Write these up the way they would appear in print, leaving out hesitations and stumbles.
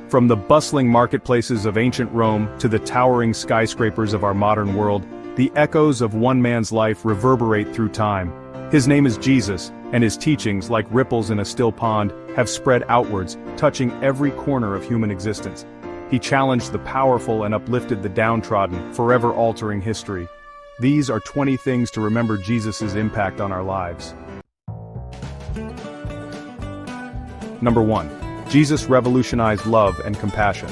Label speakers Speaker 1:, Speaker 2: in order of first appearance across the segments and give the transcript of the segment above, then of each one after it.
Speaker 1: From the bustling marketplaces of ancient Rome to the towering skyscrapers of our modern world, the echoes of one man's life reverberate through time. His name is Jesus, and his teachings, like ripples in a still pond, have spread outwards, touching every corner of human existence. He challenged the powerful and uplifted the downtrodden, forever altering history. These are 20 things to remember Jesus' impact on our lives. Number 1. Jesus revolutionized love and compassion.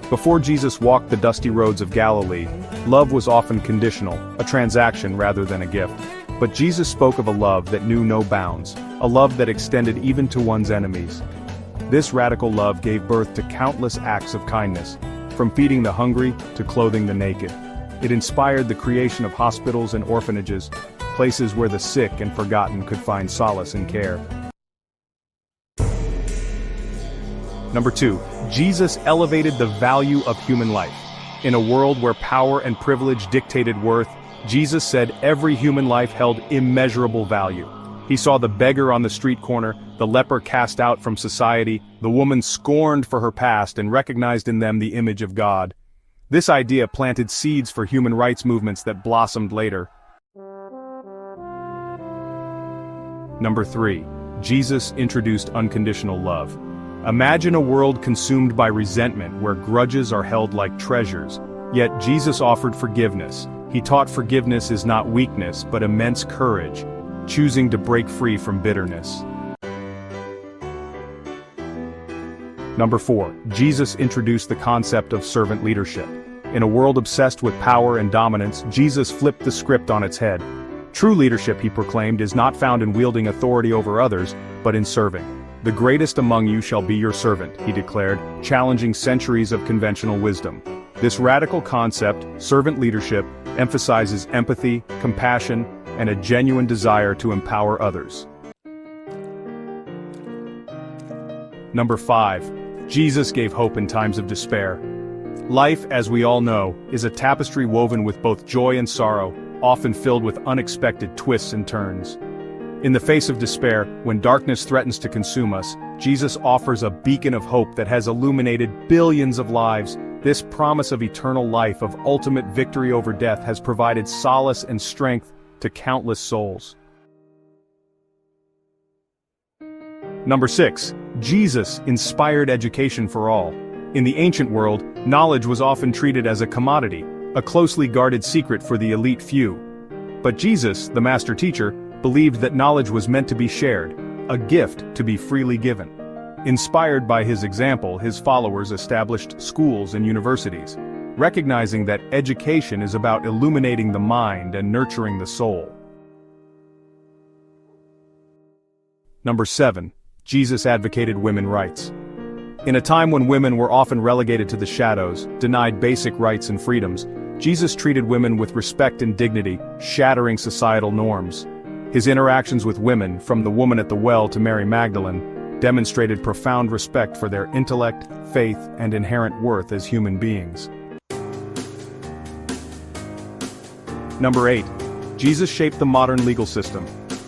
Speaker 1: Before Jesus walked the dusty roads of Galilee, love was often conditional, a transaction rather than a gift. But Jesus spoke of a love that knew no bounds, a love that extended even to one's enemies. This radical love gave birth to countless acts of kindness, from feeding the hungry to clothing the naked. It inspired the creation of hospitals and orphanages, places where the sick and forgotten could find solace and care. Number 2. Jesus elevated the value of human life. In a world where power and privilege dictated worth, Jesus said every human life held immeasurable value. He saw the beggar on the street corner, the leper cast out from society, the woman scorned for her past and recognized in them the image of God. This idea planted seeds for human rights movements that blossomed later. Number 3. Jesus introduced unconditional love. Imagine a world consumed by resentment where grudges are held like treasures. Yet Jesus offered forgiveness. He taught forgiveness is not weakness but immense courage, choosing to break free from bitterness. Number 4. Jesus introduced the concept of servant leadership. In a world obsessed with power and dominance, Jesus flipped the script on its head. True leadership, he proclaimed, is not found in wielding authority over others, but in serving. The greatest among you shall be your servant, he declared, challenging centuries of conventional wisdom. This radical concept, servant leadership, emphasizes empathy, compassion, and a genuine desire to empower others. Number 5. Jesus gave hope in times of despair. Life, as we all know, is a tapestry woven with both joy and sorrow, often filled with unexpected twists and turns. In the face of despair, when darkness threatens to consume us, Jesus offers a beacon of hope that has illuminated billions of lives. This promise of eternal life, of ultimate victory over death, has provided solace and strength to countless souls. Number 6. Jesus inspired education for all. In the ancient world, knowledge was often treated as a commodity, a closely guarded secret for the elite few. But Jesus, the master teacher, believed that knowledge was meant to be shared, a gift to be freely given. Inspired by his example, his followers established schools and universities, recognizing that education is about illuminating the mind and nurturing the soul. Number 7. Jesus advocated women's rights. In a time when women were often relegated to the shadows, denied basic rights and freedoms, Jesus treated women with respect and dignity, shattering societal norms. His interactions with women, from the woman at the well to Mary Magdalene, demonstrated profound respect for their intellect, faith, and inherent worth as human beings. Number 8. Jesus shaped the modern legal system.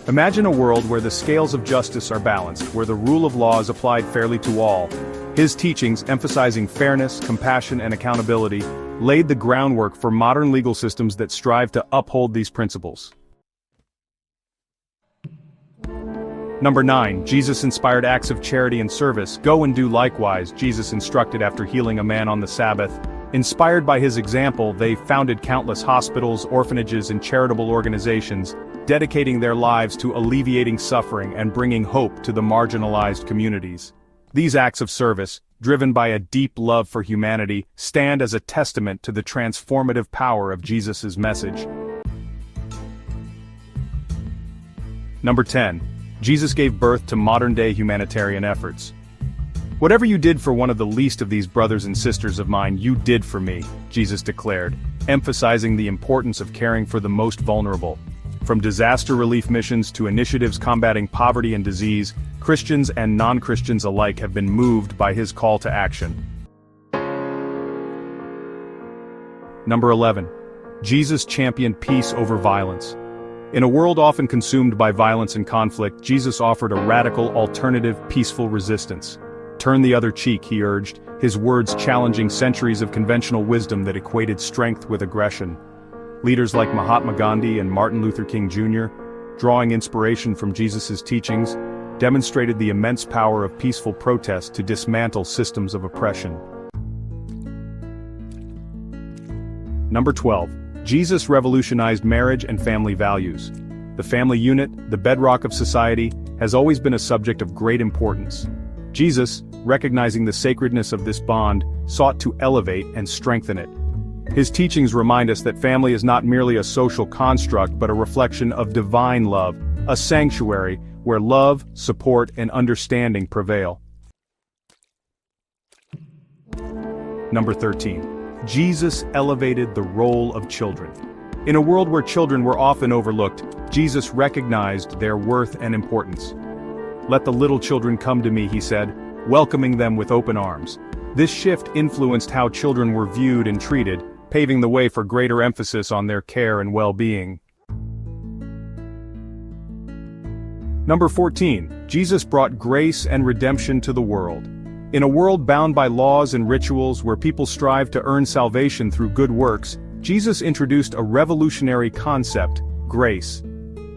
Speaker 1: Imagine a world where the scales of justice are balanced, where the rule of law is applied fairly to all. His teachings, emphasizing fairness, compassion, and accountability, laid the groundwork for modern legal systems that strive to uphold these principles. Number 9. Jesus inspired acts of charity and service. Go and do likewise, Jesus instructed after healing a man on the Sabbath. Inspired by his example, they founded countless hospitals, orphanages, and charitable organizations, dedicating their lives to alleviating suffering and bringing hope to the marginalized communities. These acts of service, driven by a deep love for humanity, stand as a testament to the transformative power of Jesus' message. Number 10. Jesus gave birth to modern-day humanitarian efforts. Whatever you did for one of the least of these brothers and sisters of mine, you did for me, Jesus declared, emphasizing the importance of caring for the most vulnerable. From disaster relief missions to initiatives combating poverty and disease, Christians and non-Christians alike have been moved by his call to action. Number 11. Jesus championed peace over violence. In a world often consumed by violence and conflict, Jesus offered a radical, alternative, peaceful resistance. Turn the other cheek, he urged, his words challenging centuries of conventional wisdom that equated strength with aggression. Leaders like Mahatma Gandhi and Martin Luther King Jr., drawing inspiration from Jesus' teachings, demonstrated the immense power of peaceful protest to dismantle systems of oppression. Number 12. Jesus revolutionized marriage and family values. The family unit, the bedrock of society, has always been a subject of great importance. Jesus, recognizing the sacredness of this bond, sought to elevate and strengthen it. His teachings remind us that family is not merely a social construct but a reflection of divine love, a sanctuary where love, support, and understanding prevail. Number 13. Jesus elevated the role of children. In a world where children were often overlooked, Jesus recognized their worth and importance. "Let the little children come to me," he said, welcoming them with open arms. This shift influenced how children were viewed and treated, paving the way for greater emphasis on their care and well-being. Number 14. Jesus brought grace and redemption to the world. In a world bound by laws and rituals where people strive to earn salvation through good works, Jesus introduced a revolutionary concept, grace.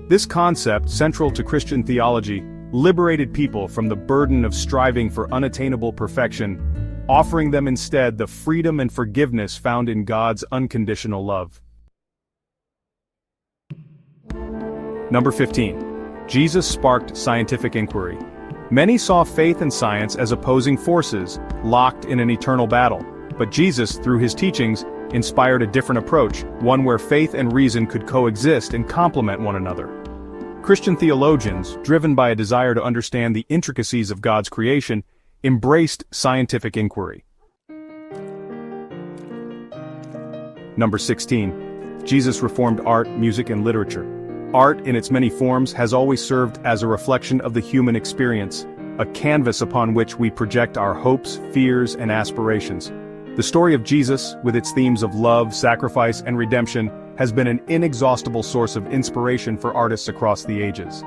Speaker 1: This concept, central to Christian theology, liberated people from the burden of striving for unattainable perfection, offering them instead the freedom and forgiveness found in God's unconditional love. Number 15. Jesus sparked scientific inquiry. Many saw faith and science as opposing forces, locked in an eternal battle. But Jesus, through his teachings, inspired a different approach, one where faith and reason could coexist and complement one another. Christian theologians, driven by a desire to understand the intricacies of God's creation, embraced scientific inquiry. Number 16. Jesus reformed art, music, and literature. Art, in its many forms, has always served as a reflection of the human experience, a canvas upon which we project our hopes, fears, and aspirations. The story of Jesus, with its themes of love, sacrifice, and redemption, has been an inexhaustible source of inspiration for artists across the ages.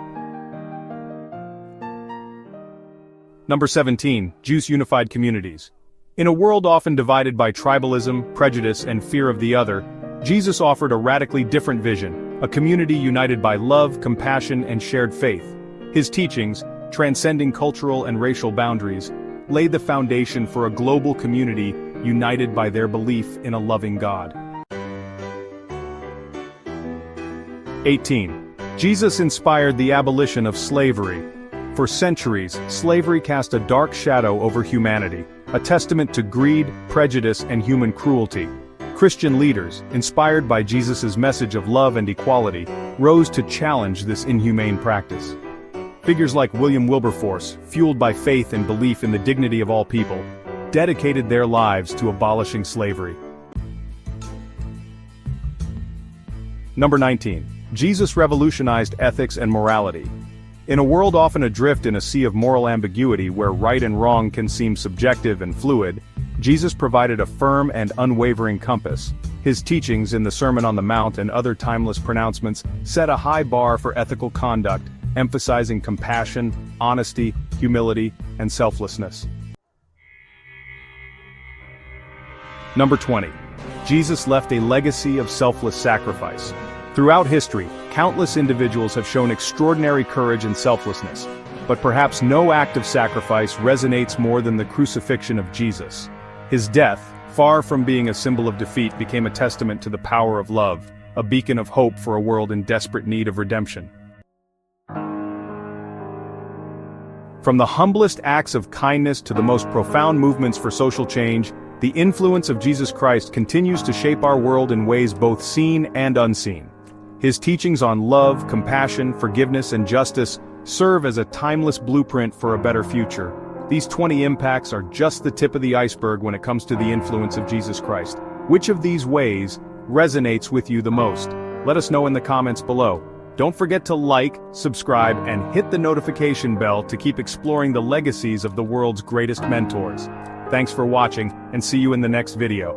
Speaker 1: Number 17. Jews unified communities. In a world often divided by tribalism, prejudice, and fear of the other, Jesus offered a radically different vision, a community united by love, compassion, and shared faith. His teachings, transcending cultural and racial boundaries, laid the foundation for a global community united by their belief in a loving God. 18. Jesus inspired the abolition of slavery. For centuries, slavery cast a dark shadow over humanity, a testament to greed, prejudice, and human cruelty. Christian leaders, inspired by Jesus' message of love and equality, rose to challenge this inhumane practice. Figures like William Wilberforce, fueled by faith and belief in the dignity of all people, dedicated their lives to abolishing slavery. Number 19. Jesus revolutionized ethics and morality. In a world often adrift in a sea of moral ambiguity where right and wrong can seem subjective and fluid, Jesus provided a firm and unwavering compass. His teachings in the Sermon on the Mount and other timeless pronouncements set a high bar for ethical conduct, emphasizing compassion, honesty, humility, and selflessness. Number 20. Jesus left a legacy of selfless sacrifice. Throughout history, countless individuals have shown extraordinary courage and selflessness, but perhaps no act of sacrifice resonates more than the crucifixion of Jesus. His death, far from being a symbol of defeat, became a testament to the power of love, a beacon of hope for a world in desperate need of redemption. From the humblest acts of kindness to the most profound movements for social change, the influence of Jesus Christ continues to shape our world in ways both seen and unseen. His teachings on love, compassion, forgiveness, and justice serve as a timeless blueprint for a better future. These 20 impacts are just the tip of the iceberg when it comes to the influence of Jesus Christ. Which of these ways resonates with you the most? Let us know in the comments below. Don't forget to like, subscribe, and hit the notification bell to keep exploring the legacies of the world's greatest mentors. Thanks for watching, and see you in the next video.